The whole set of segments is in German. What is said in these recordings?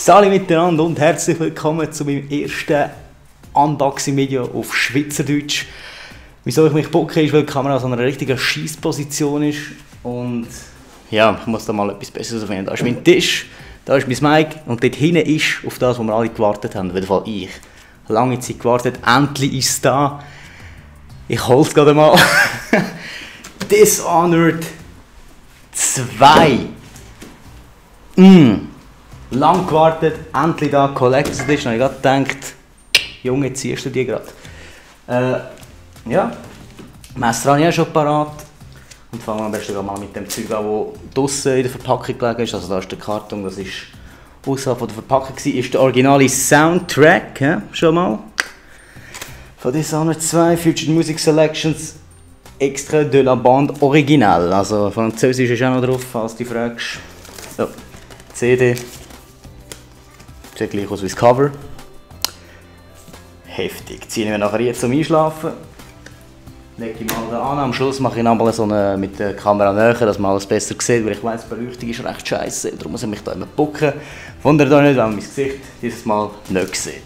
Salut miteinander und herzlich willkommen zu meinem ersten Unboxing-Video auf Schweizerdeutsch. Wieso ich mich bocke, ist, weil die Kamera so in einer richtigen Scheissposition ist. Und ja, ich muss da mal etwas Besseres finden. Da ist mein Tisch, da ist mein Mic und dort hinten ist auf das, wo wir alle gewartet haben. Auf jeden Fall ich. Lange Zeit gewartet, endlich ist es da. Ich hole es gerade mal. Dishonored 2. Lang gewartet, endlich da, Collector's Edition. Ich habe gerade gedacht, Junge, ziehst du die gerade? Ja, Messer habe ich auch schon parat. Und fangen wir am besten mal mit dem Zeug an, das draussen in der Verpackung gelegen ist. Also da ist der Karton, das ist außerhalb der Verpackung war, ist der originale Soundtrack, ja, schon mal. Von Dishonored 2, Featured Music Selections, Extra de la Bande Original. Also Französisch ist auch noch drauf, falls du fragst. So, CD. Sieht gleich aus wie das Cover. Heftig. Ziehen wir nachher jetzt zum Einschlafen. Lege ich mal da an. Am Schluss mache ich nochmal so eine mit der Kamera näher, dass man alles besser sieht, weil ich weiss, die Beleuchtung ist recht scheiße. Darum muss ich mich da immer bucken. Wundert euch nicht, wenn man mein Gesicht dieses Mal nicht sieht.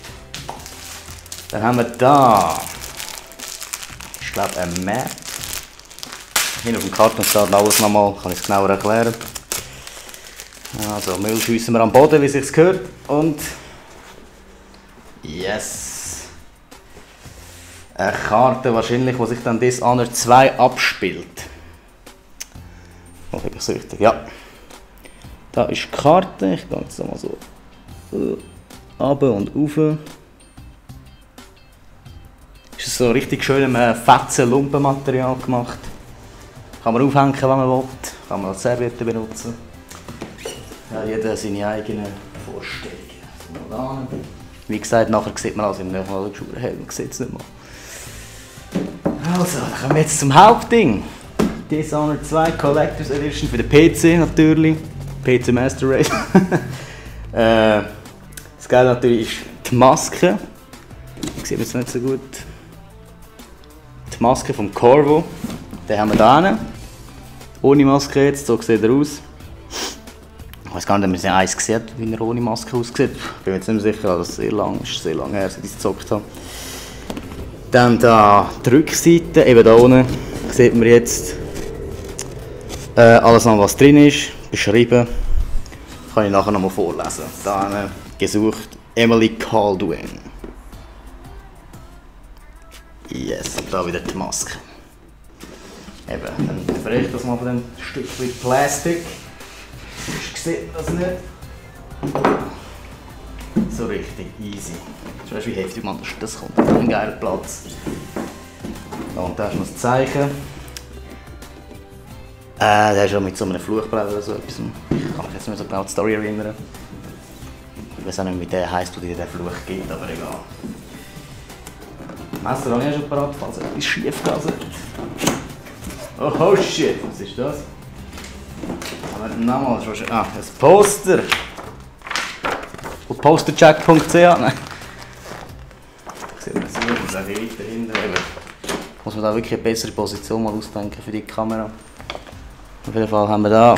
Dann haben wir da, ich glaube, eine Map. Hier auf dem Karton steht alles nochmal, kann ich es genauer erklären. Also Müll schiessen wir am Boden, wie es sich gehört. Und yes! Eine Karte wahrscheinlich, die sich dann Dishonored 2 abspielt. Hoffe ich es richtig, ja. Da ist die Karte, ich gehe jetzt mal so runter und rauf. Ist so richtig schön im fetzen Lumpenmaterial gemacht. Kann man aufhängen, wenn man will, kann man als Serviette benutzen. Ja, jeder seine eigenen Vorstellungen. Wie gesagt, nachher sieht man alles im Helm, man sieht es nicht mal. Also, dann kommen wir jetzt zum Hauptding. Dishonored 2 Collector's Edition für den PC natürlich. PC Master Race. Das Geile natürlich ist die Maske. Ich sehe jetzt nicht so gut. Die Maske vom Corvo. Den haben wir da hinten. Ohne Maske jetzt, so sieht er aus. Ich weiß gar nicht, ob man eins gesehen hat, wie er ohne Maske aussieht. Ich bin mir jetzt nicht mehr sicher, das ist sehr lang her, seit ich es gezockt habe. Dann da die Rückseite, eben da unten sieht man jetzt alles, was drin ist, beschrieben. Kann ich nachher nochmal vorlesen. Dann gesucht Emily Caldwin. Yes, und da wieder die Maske. Eben, dann befreie ich das mal von dem Stück mit Plastik. Ich sehe das nicht. So richtig easy. Du weißt, wie heftig man das kommt. Ein geiler Platz. Und da ist noch das Zeichen. Der ist schon mit so einem Fluchblatt oder so etwas. Ich kann mich jetzt nicht mehr so genau an die Story erinnern. Ich weiß auch nicht, wie der heisst, wo dir der Fluch gibt, aber egal. Messer habe ich schon parat, falls etwas schief geht. Oh shit, was ist das? Aber nochmal, ein Poster! Von postercheck.ch? Nein. Ich sehe das hier, das ist auch weiter hinten. Muss man da wirklich eine bessere Position mal ausdenken für die Kamera. Auf jeden Fall haben wir da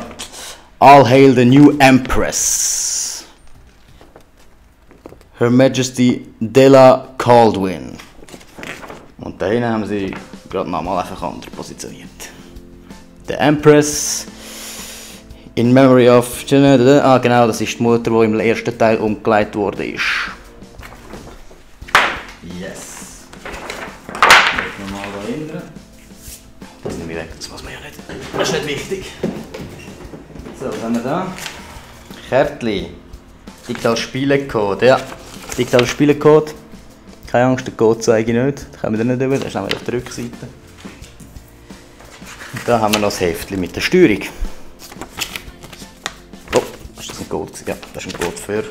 All Hail the New Empress. Her Majesty Della Caldwin. Und da hinten haben sie gerade nochmal einfach anders positioniert. The Empress. In memory of... Ah genau, das ist die Mutter, die im ersten Teil umgelegt worden ist. Yes. Legen wir mal da hinten. Das nehme ich weg, das muss man ja nicht. Das ist nicht wichtig. So, was haben wir da? Kärtchen. Digitaler Spielecode, ja. Digitaler Spielecode. Keine Angst, den Code zeige ich nicht. Da kommen wir nicht über, das ist nämlich auf der Rückseite. Und da haben wir noch das Heftchen mit der Steuerung. Ist das ein Code? Ja, das ist ein Code für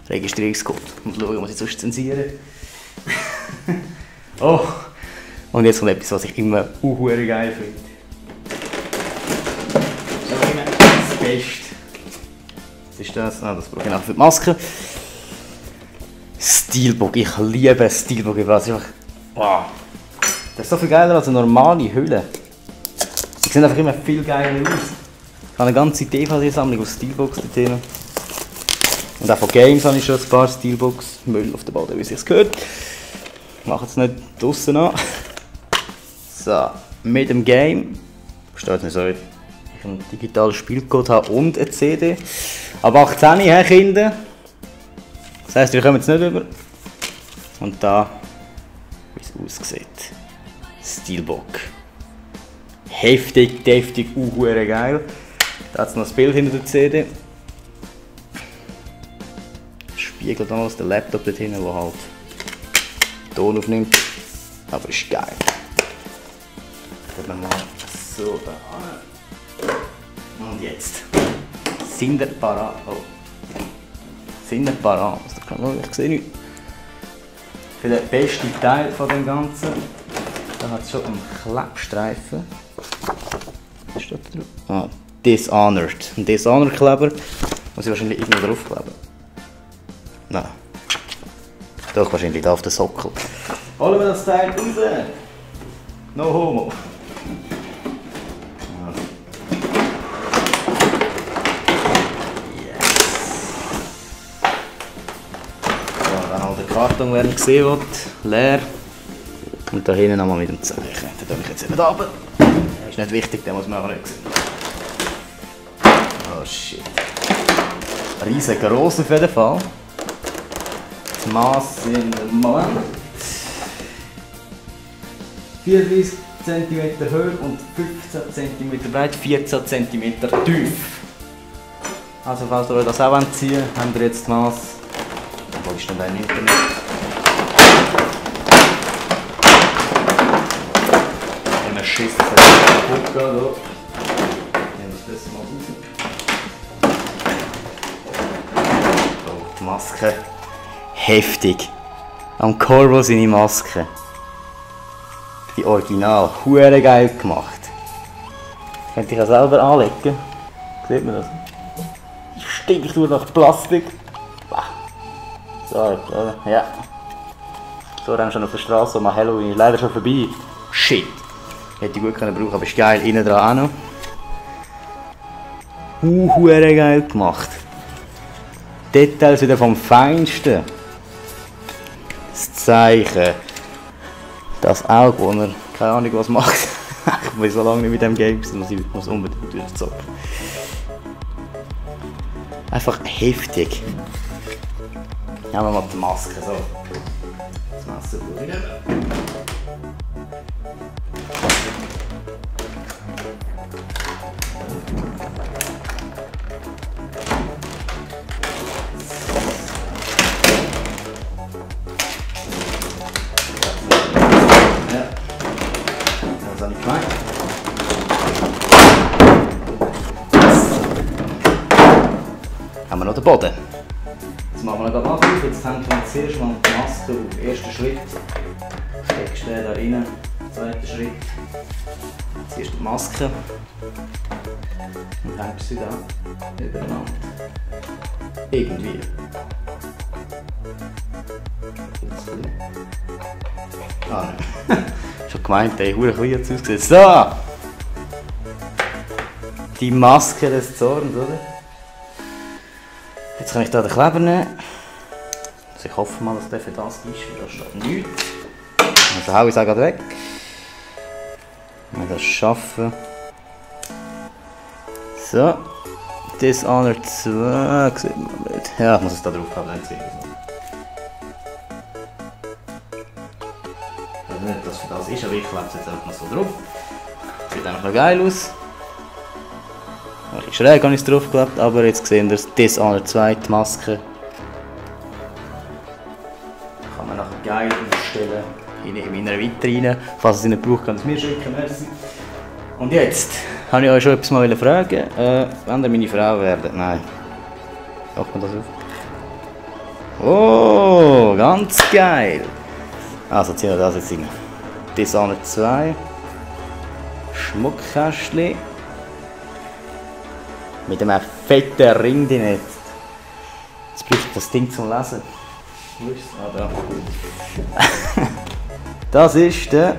Registrierungscode. Ich muss schauen, was ich sonst zensieren. Oh! Und jetzt kommt etwas, was ich immer geil finde. Das ist immer das Beste. Was ist das? Ah, das brauche ich nachher für die Maske. Steelbook, ich liebe Steelbook. Wow. Das ist so viel geiler als eine normale Hülle. Die sehen einfach immer viel geiler aus. Ich habe eine ganze DVD-Sammlung aus Steelbooks dort drin. Und auch von Games habe ich schon ein paar Steelbooks. Müll auf der Boden, wie es sich gehört. Ich mache es nicht draussen an. So, mit dem Game. Versteht nicht, sorry. Ich einen digitalen Spielcode habe und eine CD. Ab 18, Herr Kinder. Das heisst, wir kommen jetzt nicht rüber. Und da, wie es aussieht. Steelbook. Heftig, deftig, geil. Da hat es noch ein Bild hinter der CD. Spiegelt damals der Laptop dort hinten, der halt Ton aufnimmt. Aber ist geil. Gehen wir mal so da an. Und jetzt sind wir parat. Oh. Sind wir parat. Ich sehe nichts. Für den besten Teil von dem Ganzen. Da hat es schon einen Klebstreifen. Was steht da drauf? Ah, Dishonored. Ein Dishonored-Kleber muss ich wahrscheinlich irgendwo draufkleben. Nein. Doch, wahrscheinlich da auf den Sockel. Holen wir das Teil raus! No homo! Yes! So, dann halt der Karton, wer ihn gesehen wird. Leer. Und da hinten nochmal mit dem Zeichen. Den tue ich jetzt nicht runter. Das ist nicht wichtig, den muss man auch nicht sehen. Oh shit. Riesengroß auf jeden Fall. Das Maß sind Moment. 34 cm hoch und 15 cm breit, 14 cm tief. Also falls ihr euch das auch ziehen wollt, habt ihr jetzt das Maß. Wo ist denn dein Internet? Wenn wir Schiss dass es kaputt geht, nehmen wir das mal raus. So, die Maske. Heftig. Am Corvo seine Maske. Die Original. Hure geil gemacht. Könnte ich auch selber anlegen. Sieht man das? Stinkt nur nach Plastik. So, oder? Ja. So, dann schon auf der Straße. Mal Halloween ist leider schon vorbei. Shit. Hätte ich gut können brauchen, aber ist geil. Innen dran auch noch. Hure geil gemacht. Details wieder vom Feinsten. Das Zeichen. Das Auge, wo er keine Ahnung was macht. Ich bin so lange nicht mit dem Game, dass ich unbedingt durchzocken. Einfach heftig. Nehmen wir mal die Maske. So. Das Messer rüber. Haben wir noch den Boden. Jetzt machen wir noch ab. Jetzt hängen wir zuerst mal die Maske auf. Erster Schritt. Steckst du da rein. Zweiter Schritt. Zuerst die Maske. Und hängst sie da übereinander. Irgendwie. Ah nein. Schon gemeint, ey, hure klein hat's ausgesehen. So! Die Maske des Zorns, oder? Jetzt kann ich hier den Kleber nehmen. Also ich hoffe mal, dass der für das ist, weil da steht nichts. Also hau ich es auch gerade weg. Wenn wir das schaffen. So. Dishonored 2. Sieht man blöd. Ja, ich muss es da drauf haben, dann sehe ich es. Ich weiß nicht, was für das ist, aber ich klebe es jetzt einfach mal so drauf. Sieht eigentlich noch geil aus. Ein bisschen schräg habe ich es draufgeklebt, aber jetzt sehen wir Dishonored 2, die Maske. Kann man nachher geil aufstellen in meiner Vitrine. Falls ihr sie nicht braucht, könnt ihr es mir schicken. Merci. Und jetzt habe ich euch schon etwas mal fragen. Wenn ihr meine Frau werdet? Nein. Macht man das auf? Oh, ganz geil! Also ziehen wir das jetzt rein. Dishonored 2. Schmuckkästchen. Mit einem fetten Ring drin. Jetzt braucht das Ding zum Lesen. Wo ist es? Ah, da. Das ist der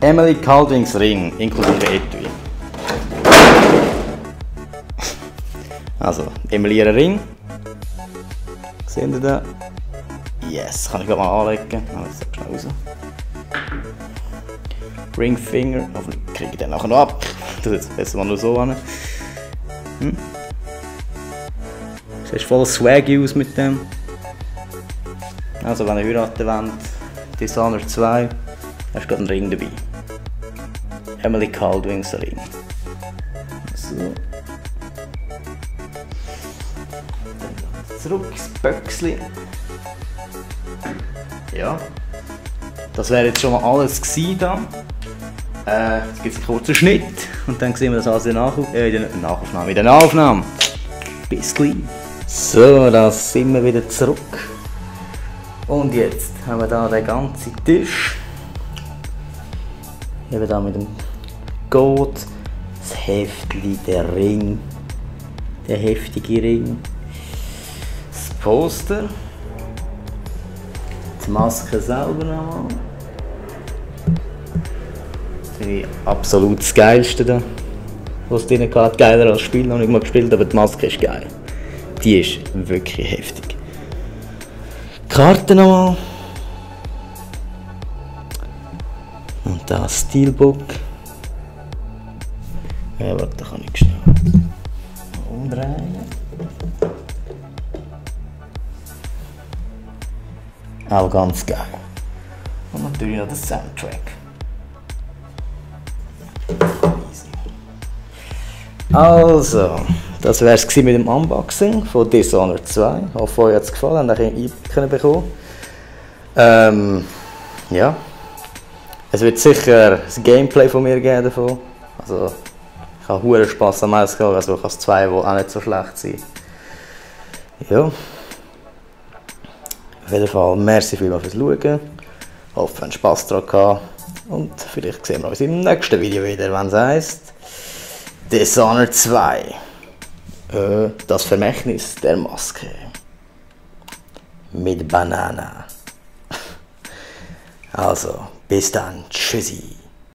Emily Caldwings Ring, inklusive Etui. Also, emulieren Ring. Seht ihr da? Yes, kann ich gerade mal anlegen. Also, schnell raus. Ringfinger. Hoffentlich kriege ich den nachher noch ab. Das jetzt besser mal nur so an. Sieht voll swaggy aus mit dem. Also, wenn ihr heiraten wollt, Dishonored 2, hast du gerade einen Ring dabei. Emily Caldwings Ring. So. Zurück ins Böckchen. Ja. Das wäre jetzt schon mal alles gewesen da. Jetzt gibt es einen kurzen Schnitt und dann sehen wir das alles in der Nachaufnahme. Bis gleich. So, da sind wir wieder zurück. Und jetzt haben wir da den ganzen Tisch. Eben da mit dem Gold, das Heftli, der Ring, der heftige Ring, das Poster, die Maske selber nochmal. Das finde ich absolut das Geilste da, was drin geht. Geiler als das Spiel, noch nicht mal gespielt, aber die Maske ist geil. Die ist wirklich heftig. Die Karte nochmal. Und das Steelbook. Ja, warte, da kann ich schnell umdrehen. Auch ganz geil. Und natürlich noch der Soundtrack. Also, das wäre es mit dem Unboxing von Dishonored 2. Ich hoffe, euch hat es gefallen, habt ihr einen Einblick bekommen. Ja. Es wird sicher das Gameplay von mir geben davon. Also, ich habe huere Spass am Eis gehabt, also ich habe 2, die auch nicht so schlecht sind. Ja. Auf jeden Fall, merci vielmals fürs Schauen. Ich hoffe, ihr habt Spass daran gehabt. Und vielleicht sehen wir uns im nächsten Video wieder, wenn es heisst Dishonored 2. Das Vermächtnis der Maske. Mit Banana. Also, bis dann. Tschüssi.